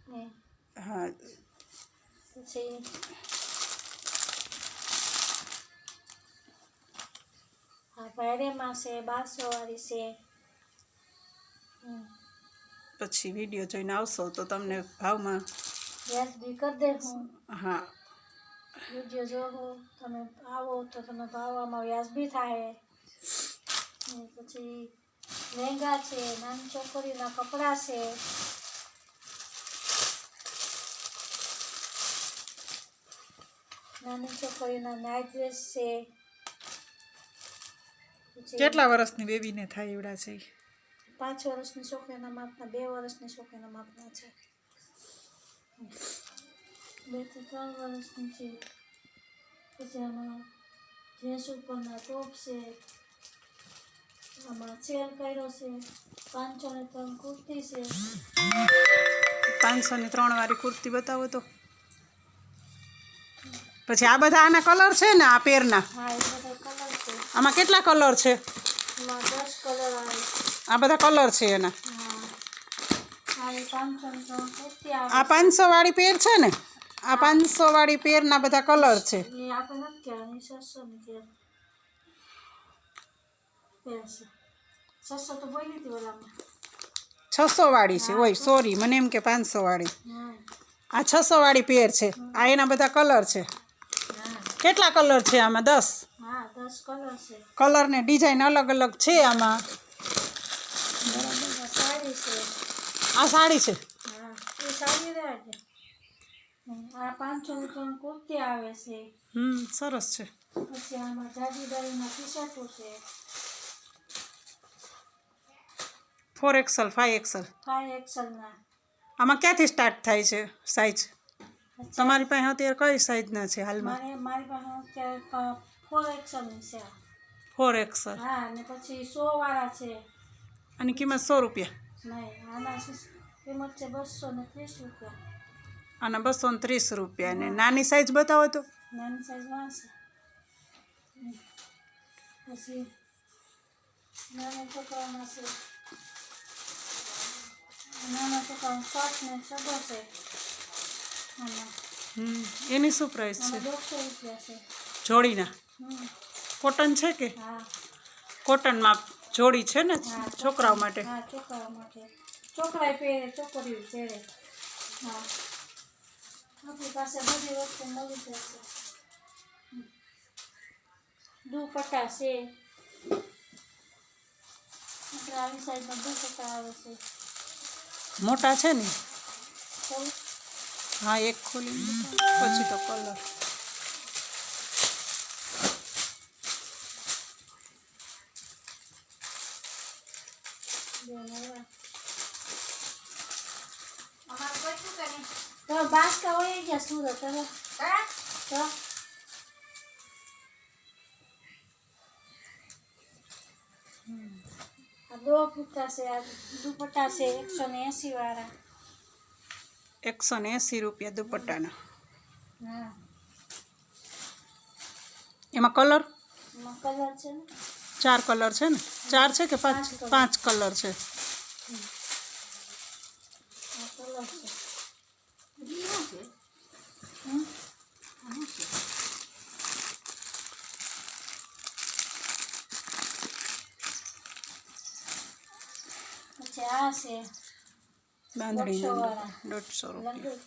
हाँ ભારેમાં છે 1200 વાળી છે પછી વિડીયો જોઈને આવશો તો તમને ભાવમાં વ્યાજબી કરી દે હું હા વિડીયો જોવો તમે આવો તો તમે ભાવમાં વ્યાજબી થાય પછી લહેંગા છે નાની છોકરીના કપડાં છે નાની છોકરીના નાઇટ ડ્રેસ છે કેટલા વર્ષની બેબીને થાય એવડા છે 5 વર્ષની છોકરીના માપના 2 વર્ષની છોકરીના માપના છે 2 થી 3 વર્ષની છે પછી આમાં ડ્રેસ ઉપરના ટોપ છે આમાં સેલ કર્યો છે 503 કુર્તી છે 503 વાળી કુર્તી બતાવો તો પછી આ બધા આના કલર છે ને આ પેરના હા એ બધા કલર છે આમાં કેટલા કલર છે એમાં 10 કલર આવે આ બધા કલર છે એના હા આ 503 કુર્તી આવે આ 500 વાળી પેર છે ને આ 500 વાળી પેરના બધા કલર છે એ આપણે નથી કહેવાની 600 ની પેર છે 600 તો બોલી હતી ઓલામાં 600 વાળી છે ઓય સોરી મને એમ કે 500 વાળી હા આ 600 વાળી પેર છે આ એના બધા કલર છે કેટલા કલર છે આમાં 10 હા 10 કલર છે કલર ને ડિઝાઇન અલગ અલગ છે આમાં સાડી છે આ સાડી છે હા એ સાડી રહ્યા છે આ 503 કુર્તી આવે છે સરસ છે પછી આમાં જાજીદારીના ટી શર્ટો છે 4XL 5XL 5XL ના આમાં ક્યાંથી સ્ટાર્ટ થાય છે સાઈઝ તમારી પાસે અત્યારે કઈ સાઈઝના છે હાલમાં મારી પાસે અત્યારે 4XL ની છે 4XL હા અને પછી 100 વાળા છે આની કિંમત 100 રૂપિયા નહીં આના કિંમત છે 230 રૂપિયા આના 230 રૂપિયા ને નાની સાઈઝ બતાવો તો નાની સાઈઝ માં છે પછી નાના છોકરાઓના છે નાના છોકરાઓનો શર્ટ ને સડો છે એની શું પ્રાઇસ છે 200 રૂપિયા છે જોડીના કોટન છે કે હા કોટનમાં જોડી છે ને છોકરાઓ માટે હા છોકરાઓ માટે છોકરાએ પહેરે છોકરીઓ પહેરે હા આપણી પાસે બધી વસ્તુ મળી જશે દુપટ્ટા છે આપણે આવી સાઈઝના દુપટ્ટા આવે છે મોટા છે ને ખોલ હા એક ખોલી પછી તો કલર તો બાસકા હોય ગયા સુરત હવે તો આ દુપટ્ટા છે આ દુપટ્ટા છે 180 વાળા 180 રૂપિયા દુપટ્ટાના હા એમાં કલર એમાં કલર છે ને 4 કલર છે ને 4 છે કે 5 કલર છે આ કલર છે પછી આ છે બાંધણી 150 વાળા 150 રૂપિયા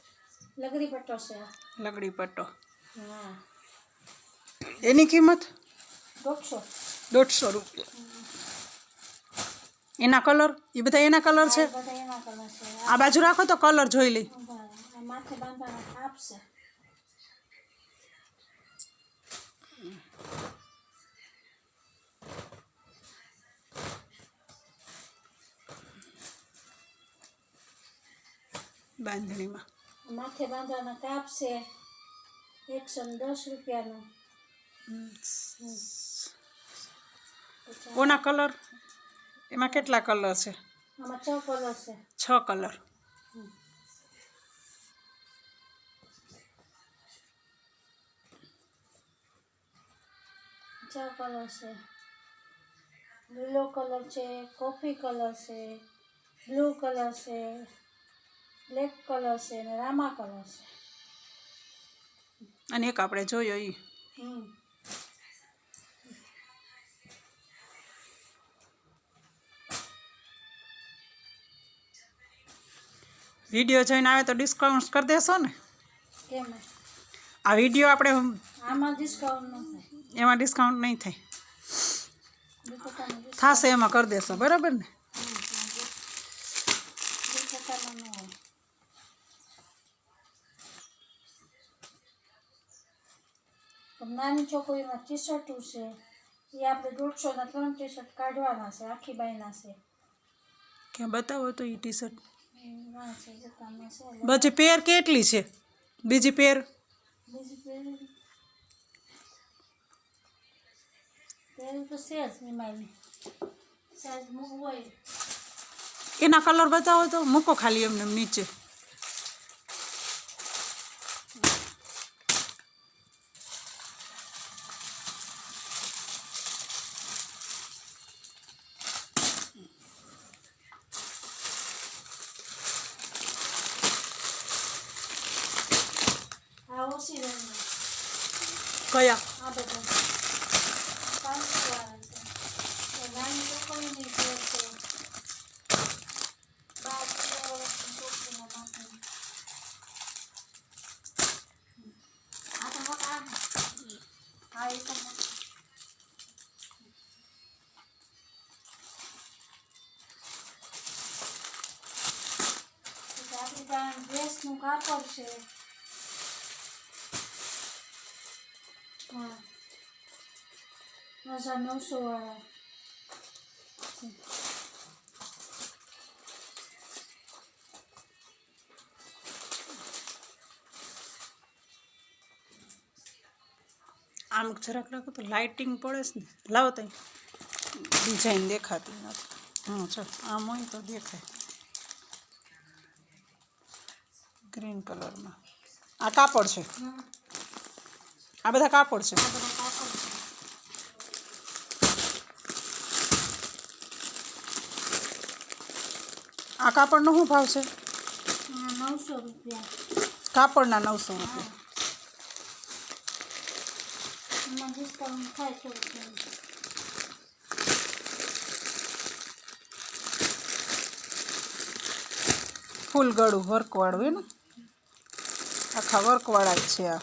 લગડી પટ્ટો છે લગડી પટ્ટો હા એની કિંમત 150 150 રૂપિયા એના કલર એ બધા એના કલર છે બધા એના કલર છે આ બાજુ રાખો તો કલર જોઈ લઈ આ માથે બાંધવાના કાપ છે બાંધણીમાં માથે બાંધવાના કાપ છે 110 રૂપિયાનું ઓના કલર એમાં કેટલા કલર છે આમાં 6 કલર છે 6 કલર કલર છે લીલો કલર છે કોફી કલર છે બ્લુ કલર છે બ્લેક કલર છે અને રામા કલર છે. અને એક આપણે જોયો એ વિડીયો જોઈને આવે તો ડિસ્કાઉન્ટ કરી દેશો ને? કેમ આ વિડીયો આપણે આમાં ડિસ્કાઉન્ટ ન થાય? એમાં ડિસ્કાઉન્ટ નહીં થાય, દુપટ્ટામાં થશે એમાં કરી દેશો, બરાબર ને? દુપટ્ટામાં ન હોય. પણ નાની છોકરીના ટી શર્ટો છે એ આપણે 150ના 3 ટી શર્ટ કાઢવાના છે, આખી બાયના છે. ક્યાં બતાવો તો એ ટી શર્ટ ના છે દુકાનમાં છે. પછી પેર કેટલી છે? બીજી પેર બીજી પહેરી તો છે જ નિમાયની સાઈઝ મૂકવું હોય. એના કલર બતાવો તો, મૂકો ખાલી એમને નીચે. આ ઓછી રેન્જમાં કયા? આ બધા 500 વાળા છે. તો નાની છોકરીની પેર છે 12 વર્ષની છોકરીના માટે. આ તો મોટા હા એ તો મોટા. આપણી પાસે ડ્રેસનું કાપડ છે. હા 1900 વાળા છે. આમ જરાક રાખો તો લાઇટિંગ પડે છે ને. લાવો તો ડિઝાઇન દેખાતી નથી. ચાલ આમ હોય તો દેખાય. ગ્રીન કલરમાં આ કાપડ છે. આ બધા કાપડ છે. આ બધા કાપડ છે. આ કાપડનો શું ભાવ છે? 900 રૂપિયા. કાપડના 900 રૂપિયા. એમાં ડિસ્કાઉન્ટ થાય થોડું. ફૂલ ગળું વર્કવાળું હોય ને, આખા વર્કવાળા જ છે આ.